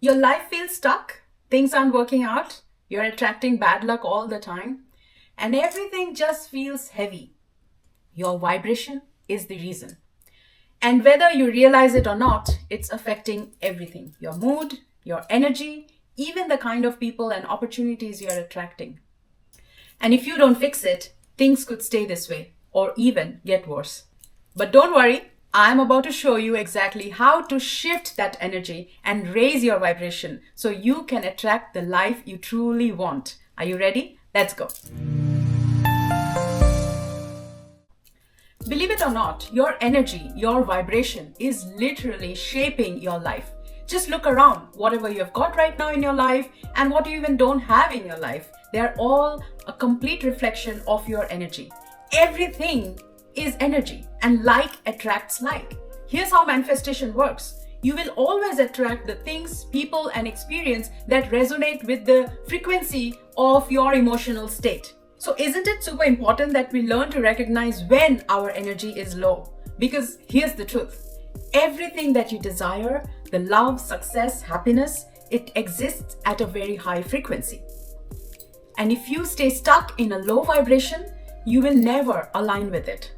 Your life feels stuck, things aren't working out, you're attracting bad luck all the time, and everything just feels heavy. Your vibration is the reason. And whether you realize it or not, it's affecting everything: your mood, your energy, even the kind of people and opportunities you're attracting. And if you don't fix it, things could stay this way or even get worse. But don't worry, I'm about to show you exactly how to shift that energy and raise your vibration so you can attract the life you truly want. Are you ready? Let's go. Believe it or not, your energy, your vibration is literally shaping your life. Just look around, whatever you've got right now in your life and what you even don't have in your life, they're all a complete reflection of your energy. Everything is energy, and like attracts like. Here's how manifestation works. You will always attract the things, people, and experience that resonate with the frequency of your emotional state. So isn't it super important that we learn to recognize when our energy is low? Because here's the truth. Everything that you desire, the love, success, happiness, it exists at a very high frequency. And if you stay stuck in a low vibration, you will never align with it.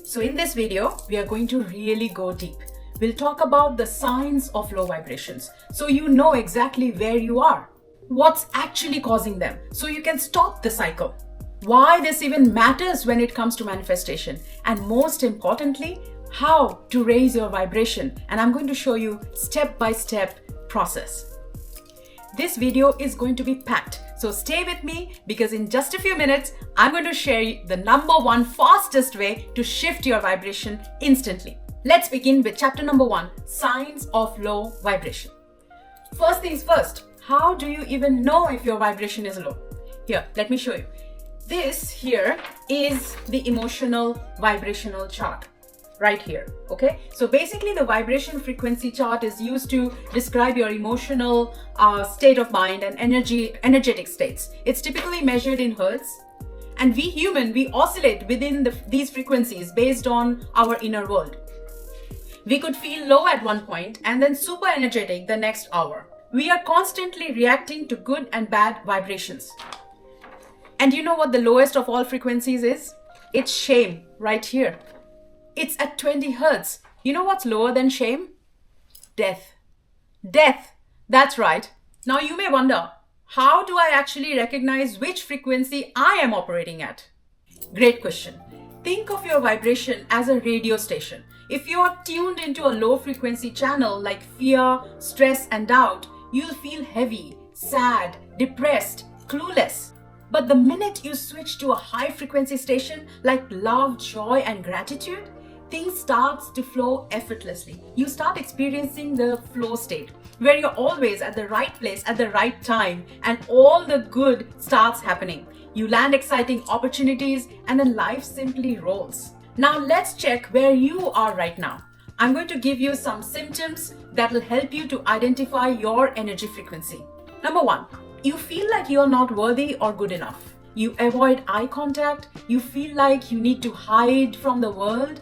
So in this video, we are going to really go deep. We'll talk about the signs of low vibrations, so you know exactly where you are, what's actually causing them, so you can stop the cycle, why this even matters when it comes to manifestation, and most importantly, how to raise your vibration. And I'm going to show you step-by-step process. This video is going to be packed, so stay with me because in just a few minutes, I'm going to share the number one fastest way to shift your vibration instantly. Let's begin with chapter number 1, signs of low vibration. First things first, how do you even know if your vibration is low? Here, let me show you. This here is the emotional vibrational chart. Right here, okay? So basically the vibration frequency chart is used to describe your emotional state of mind and energetic states. It's typically measured in hertz, and we oscillate within these frequencies based on our inner world. We could feel low at one point and then super energetic the next hour. We are constantly reacting to good and bad vibrations. And you know what the lowest of all frequencies is? It's shame, right here. It's at 20 hertz. You know what's lower than shame? Death. Death. That's right. Now you may wonder, how do I actually recognize which frequency I am operating at? Great question. Think of your vibration as a radio station. If you are tuned into a low frequency channel like fear, stress, and doubt, you'll feel heavy, sad, depressed, clueless. But the minute you switch to a high frequency station like love, joy, and gratitude, things starts to flow effortlessly. You start experiencing the flow state where you're always at the right place at the right time and all the good starts happening. You land exciting opportunities and then life simply rolls. Now let's check where you are right now. I'm going to give you some symptoms that will help you to identify your energy frequency. Number 1, you feel like you're not worthy or good enough. You avoid eye contact. You feel like you need to hide from the world.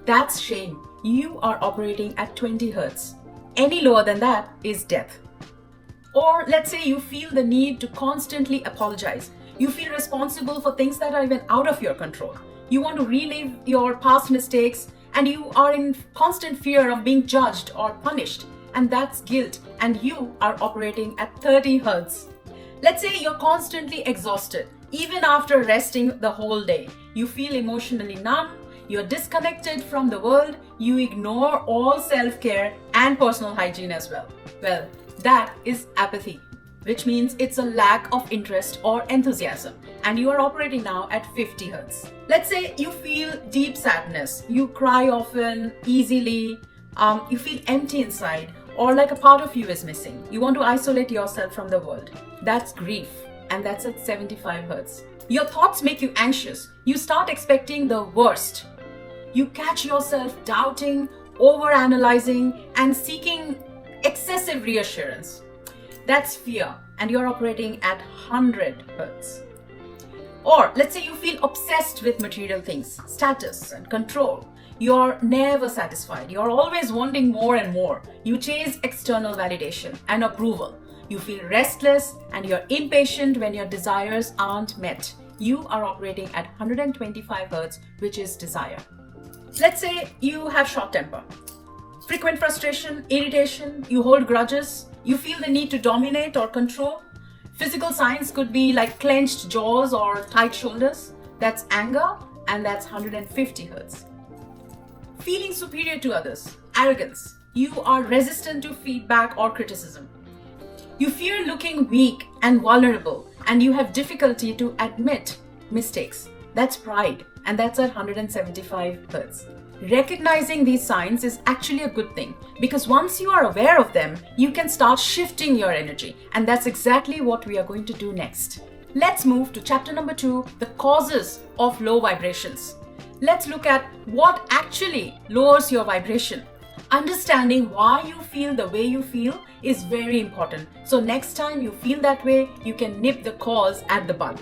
That's shame. You are operating at 20 hertz. Any lower than that is death. Or let's say you feel the need to constantly apologize. You feel responsible for things that are even out of your control. You want to relive your past mistakes and you are in constant fear of being judged or punished. And that's guilt, and you are operating at 30 hertz. Let's say you're constantly exhausted. Even after resting the whole day, you feel emotionally numb. You're disconnected from the world, you ignore all self-care and personal hygiene as well. Well, that is apathy, which means it's a lack of interest or enthusiasm, and you are operating now at 50 hertz. Let's say you feel deep sadness, you cry often, easily, you feel empty inside, or like a part of you is missing. You want to isolate yourself from the world. That's grief, and that's at 75 hertz. Your thoughts make you anxious. You start expecting the worst. You catch yourself doubting, overanalyzing, and seeking excessive reassurance. That's fear, and you're operating at 100 hertz. Or let's say you feel obsessed with material things, status, and control. You're never satisfied. You're always wanting more and more. You chase external validation and approval. You feel restless and you're impatient when your desires aren't met. You are operating at 125 Hz, which is desire. Let's say you have short temper, frequent frustration, irritation, you hold grudges, you feel the need to dominate or control. Physical signs could be like clenched jaws or tight shoulders. That's anger, and that's 150 Hz. Feeling superior to others, arrogance. You are resistant to feedback or criticism. You fear looking weak and vulnerable, and you have difficulty to admit mistakes. That's pride, and that's at 175 Hz. Recognizing these signs is actually a good thing, because once you are aware of them, you can start shifting your energy, and that's exactly what we are going to do next. Let's move to chapter number 2, the causes of low vibrations. Let's look at what actually lowers your vibration. Understanding why you feel the way you feel is very important. So next time you feel that way, you can nip the cause at the bud.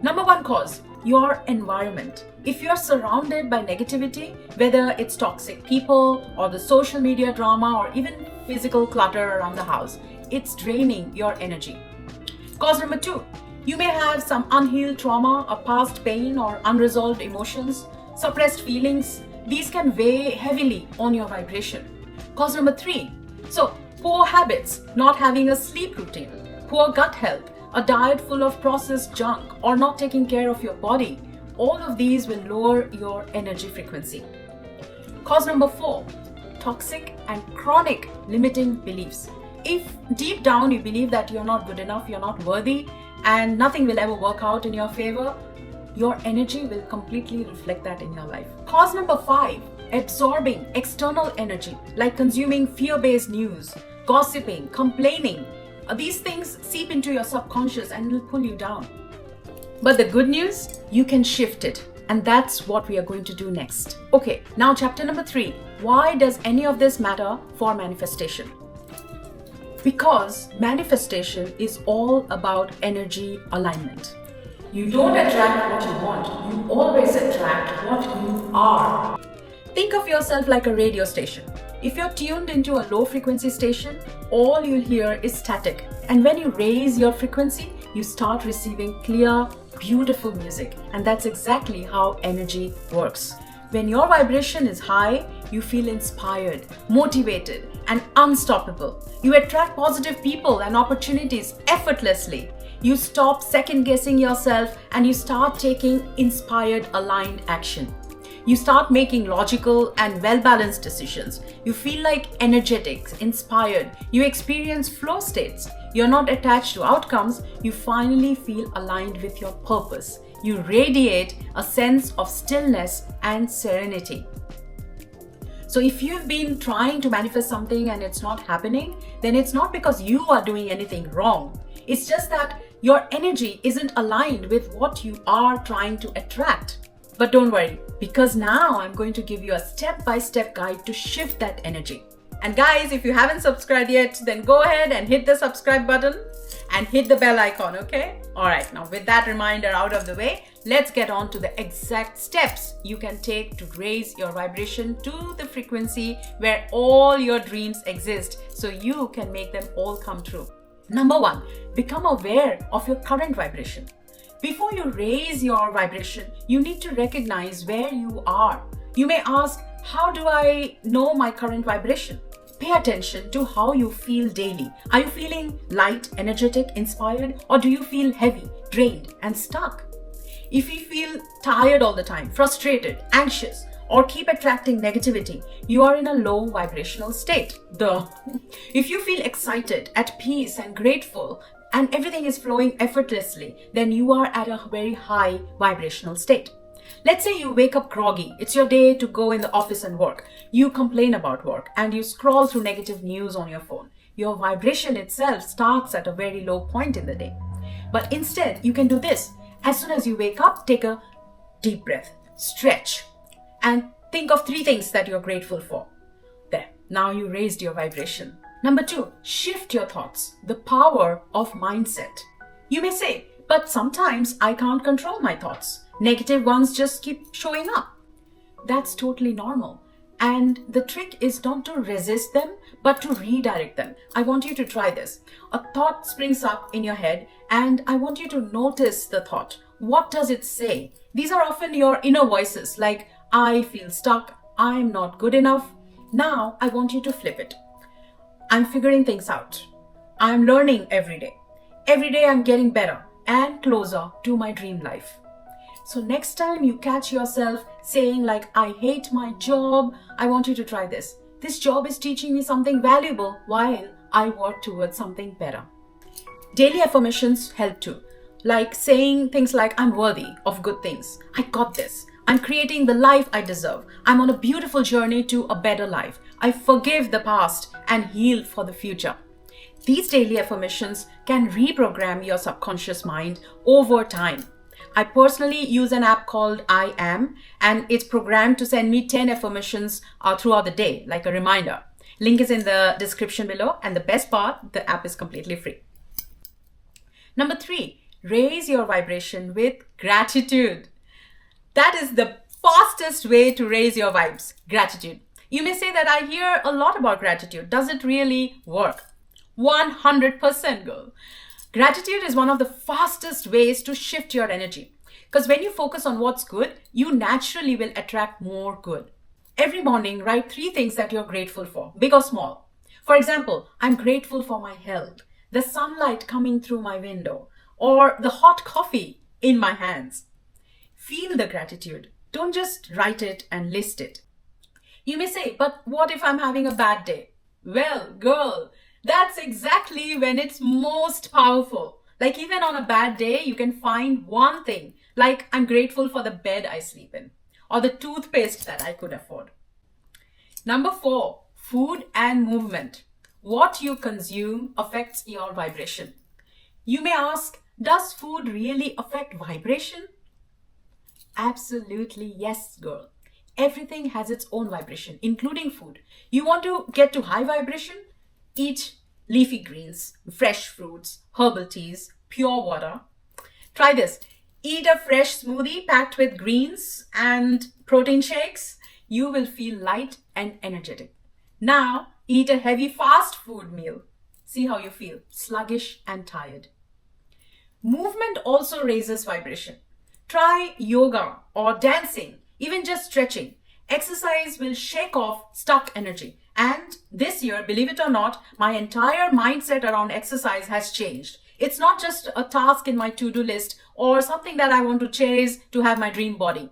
Number 1 cause, your environment. If you're surrounded by negativity, whether it's toxic people or the social media drama or even physical clutter around the house, it's draining your energy. Cause number 2, you may have some unhealed trauma, a past pain or unresolved emotions, suppressed feelings. These can weigh heavily on your vibration. Cause number 3, so poor habits, not having a sleep routine, poor gut health, a diet full of processed junk, or not taking care of your body. All of these will lower your energy frequency. Cause number 4, toxic and chronic limiting beliefs. If deep down you believe that you're not good enough, you're not worthy, and nothing will ever work out in your favor, your energy will completely reflect that in your life. Cause number 5, absorbing external energy, like consuming fear-based news, gossiping, complaining. These things seep into your subconscious and will pull you down. But the good news, you can shift it. And that's what we are going to do next. Okay, now chapter number 3. Why does any of this matter for manifestation? Because manifestation is all about energy alignment. You don't attract what you want, you always attract what you are. Think of yourself like a radio station. If you're tuned into a low frequency station, all you'll hear is static. And when you raise your frequency, you start receiving clear, beautiful music. And that's exactly how energy works. When your vibration is high, you feel inspired, motivated, and unstoppable. You attract positive people and opportunities effortlessly. You stop second guessing yourself and you start taking inspired, aligned action. You start making logical and well-balanced decisions. You feel like energetic, inspired. You experience flow states. You're not attached to outcomes. You finally feel aligned with your purpose. You radiate a sense of stillness and serenity. So if you've been trying to manifest something and it's not happening, then it's not because you are doing anything wrong. It's just that your energy isn't aligned with what you are trying to attract. But don't worry, because now I'm going to give you a step-by-step guide to shift that energy. And guys, if you haven't subscribed yet, then go ahead and hit the subscribe button and hit the bell icon, okay? Alright, now with that reminder out of the way, let's get on to the exact steps you can take to raise your vibration to the frequency where all your dreams exist so you can make them all come true. Number 1, become aware of your current vibration. Before you raise your vibration, you need to recognize where you are. You may ask, how do I know my current vibration? Pay attention to how you feel daily. Are you feeling light, energetic, inspired, or do you feel heavy, drained, and stuck? If you feel tired all the time, frustrated, anxious, or keep attracting negativity, you are in a low vibrational state. Duh. If you feel excited, at peace, and grateful, and everything is flowing effortlessly, then you are at a very high vibrational state. Let's say you wake up groggy. It's your day to go in the office and work. You complain about work and you scroll through negative news on your phone. Your vibration itself starts at a very low point in the day. But instead, you can do this. As soon as you wake up, take a deep breath, stretch, and think of 3 things that you're grateful for. There, now you raised your vibration. Number 2, shift your thoughts, the power of mindset. You may say, but sometimes I can't control my thoughts. Negative ones just keep showing up. That's totally normal. And the trick is not to resist them, but to redirect them. I want you to try this. A thought springs up in your head, and I want you to notice the thought. What does it say? These are often your inner voices, like, I feel stuck, I'm not good enough. Now I want you to flip it. I'm figuring things out. I'm learning every day. Every day I'm getting better and closer to my dream life. So next time you catch yourself saying like, I hate my job, I want you to try this. This job is teaching me something valuable while I work towards something better. Daily affirmations help too. Like saying things like, I'm worthy of good things. I got this. I'm creating the life I deserve. I'm on a beautiful journey to a better life. I forgive the past and heal for the future. These daily affirmations can reprogram your subconscious mind over time. I personally use an app called I Am, and it's programmed to send me 10 affirmations throughout the day, like a reminder. Link is in the description below, and the best part, the app is completely free. Number 3, raise your vibration with gratitude. That is the fastest way to raise your vibes, gratitude. You may say that I hear a lot about gratitude. Does it really work? 100% girl. Gratitude is one of the fastest ways to shift your energy. Because when you focus on what's good, you naturally will attract more good. Every morning, write 3 things that you're grateful for, big or small. For example, I'm grateful for my health, the sunlight coming through my window, or the hot coffee in my hands. Feel the gratitude. Don't just write it and list it. You may say, but what if I'm having a bad day? Well, girl, that's exactly when it's most powerful. Like even on a bad day, you can find one thing. Like I'm grateful for the bed I sleep in or the toothpaste that I could afford. Number 4, food and movement. What you consume affects your vibration. You may ask, does food really affect vibration? Absolutely yes, girl. Everything has its own vibration, including food. You want to get to high vibration? Eat leafy greens, fresh fruits, herbal teas, pure water. Try this. Eat a fresh smoothie packed with greens and protein shakes. You will feel light and energetic. Now, eat a heavy fast food meal. See how you feel, sluggish and tired. Movement also raises vibration. Try yoga or dancing, even just stretching. Exercise will shake off stuck energy. And this year, believe it or not, my entire mindset around exercise has changed. It's not just a task in my to-do list or something that I want to chase to have my dream body.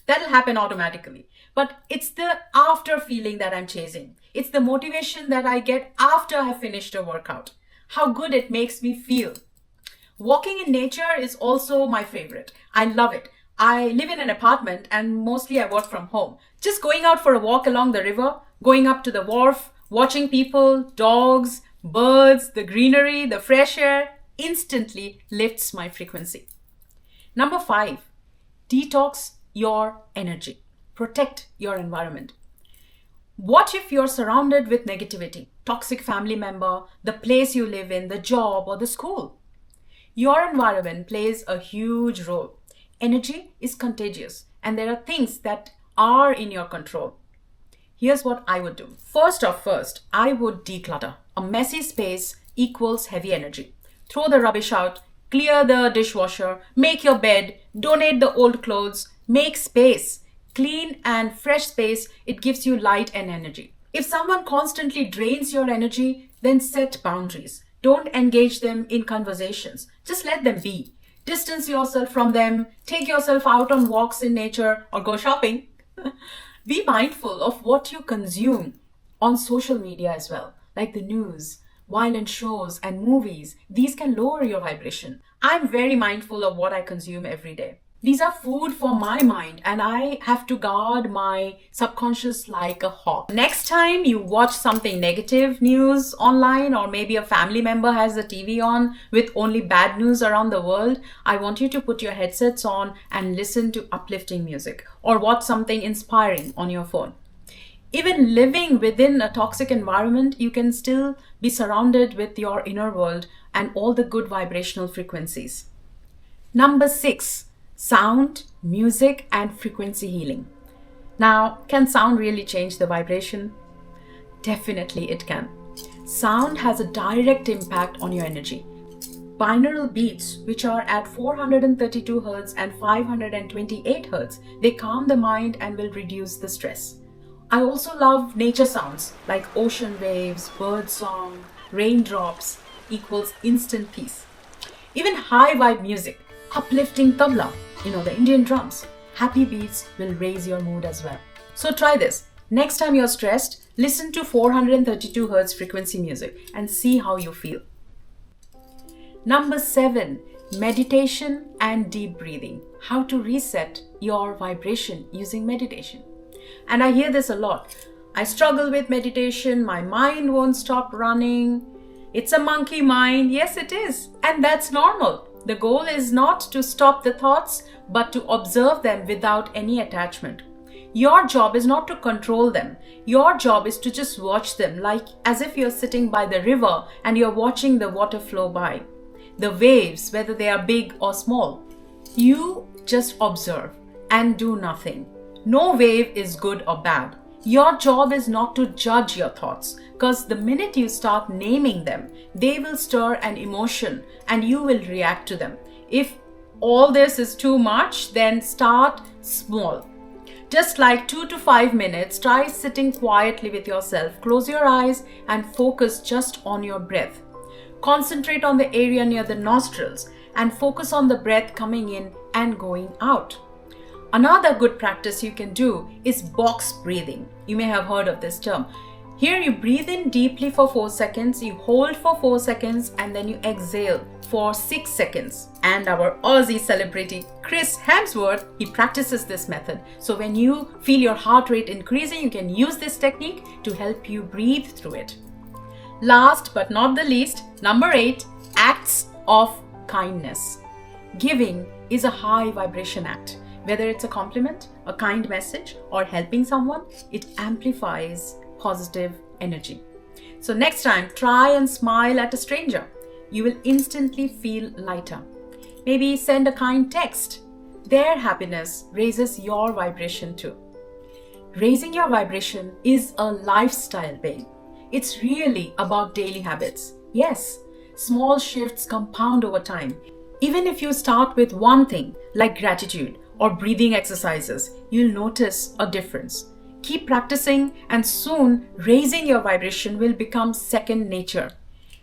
That'll happen automatically. But it's the after feeling that I'm chasing. It's the motivation that I get after I've finished a workout. How good it makes me feel. Walking in nature is also my favorite. I love it. I live in an apartment and mostly I work from home. Just going out for a walk along the river, going up to the wharf, watching people, dogs, birds, the greenery, the fresh air instantly lifts my frequency. Number 5, detox your energy. Protect your environment. What if you're surrounded with negativity, toxic family member, the place you live in, the job or the school? Your environment plays a huge role. Energy is contagious and there are things that are in your control. Here's what I would do. First, I would declutter. A messy space equals heavy energy. Throw the rubbish out, clear the dishwasher, make your bed, donate the old clothes, make space. Clean and fresh space, it gives you light and energy. If someone constantly drains your energy, then set boundaries. Don't engage them in conversations. Just let them be. Distance yourself from them. Take yourself out on walks in nature or go shopping. Be mindful of what you consume on social media as well, like the news, violent shows and movies. These can lower your vibration. I'm very mindful of what I consume every day. These are food for my mind and I have to guard my subconscious like a hawk. Next time you watch something negative news online or maybe a family member has the TV on with only bad news around the world, I want you to put your headsets on and listen to uplifting music or watch something inspiring on your phone. Even living within a toxic environment, you can still be surrounded with your inner world and all the good vibrational frequencies. Number 6. Sound, music, and frequency healing. Now, can sound really change the vibration? Definitely it can. Sound has a direct impact on your energy. Binaural beats, which are at 432 Hz and 528 Hz, they calm the mind and will reduce the stress. I also love nature sounds like ocean waves, bird song, raindrops equals instant peace. Even high vibe music, uplifting tabla, the Indian drums, happy beats will raise your mood as well. So try this. Next time you're stressed, listen to 432 Hz frequency music and see how you feel. Number 7, meditation and deep breathing. How to reset your vibration using meditation. And I hear this a lot. I struggle with meditation, my mind won't stop running. It's a monkey mind. Yes, it is. And that's normal. The goal is not to stop the thoughts, but to observe them without any attachment. Your job is not to control them. Your job is to just watch them, like as if you're sitting by the river and you're watching the water flow by. The waves, whether they are big or small. You just observe and do nothing. No wave is good or bad. Your job is not to judge your thoughts, because the minute you start naming them, they will stir an emotion and you will react to them. If all this is too much, then start small. Just like 2 to 5 minutes, try sitting quietly with yourself. Close your eyes and focus just on your breath. Concentrate on the area near the nostrils and focus on the breath coming in and going out. Another good practice you can do is box breathing. You may have heard of this term. Here you breathe in deeply for 4 seconds, you hold for 4 seconds, and then you exhale for 6 seconds. And our Aussie celebrity Chris Hemsworth, he practices this method. So when you feel your heart rate increasing, you can use this technique to help you breathe through it. Last but not the least, number 8, acts of kindness. Giving is a high vibration act. Whether it's a compliment, a kind message, or helping someone, it amplifies positive energy. So next time, try and smile at a stranger. You will instantly feel lighter. Maybe send a kind text. Their happiness raises your vibration too. Raising your vibration is a lifestyle, babe. It's really about daily habits. Yes, small shifts compound over time. Even if you start with one thing, like gratitude or breathing exercises, you'll notice a difference. Keep practicing and soon raising your vibration will become second nature.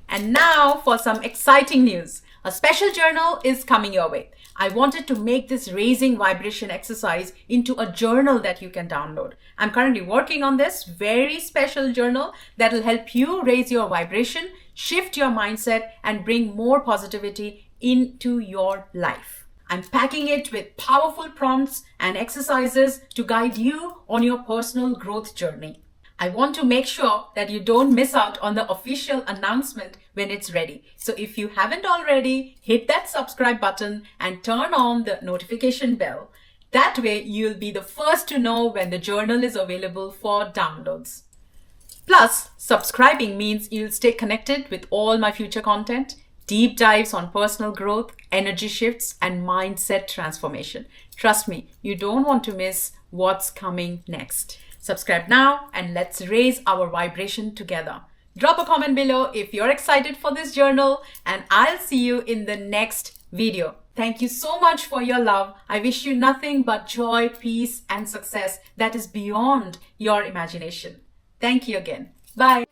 And now for some exciting news. A special journal is coming your way. I wanted to make this raising vibration exercise into a journal that you can download. I'm currently working on this very special journal that will help you raise your vibration, shift your mindset, and bring more positivity into your life. I'm packing it with powerful prompts and exercises to guide you on your personal growth journey. I want to make sure that you don't miss out on the official announcement when it's ready. So if you haven't already, hit that subscribe button and turn on the notification bell. That way you'll be the first to know when the journal is available for downloads. Plus, subscribing means you'll stay connected with all my future content, deep dives on personal growth, energy shifts, and mindset transformation. Trust me, you don't want to miss what's coming next. Subscribe now and let's raise our vibration together. Drop a comment below if you're excited for this journal, and I'll see you in the next video. Thank you so much for your love. I wish you nothing but joy, peace, and success that is beyond your imagination. Thank you again. Bye.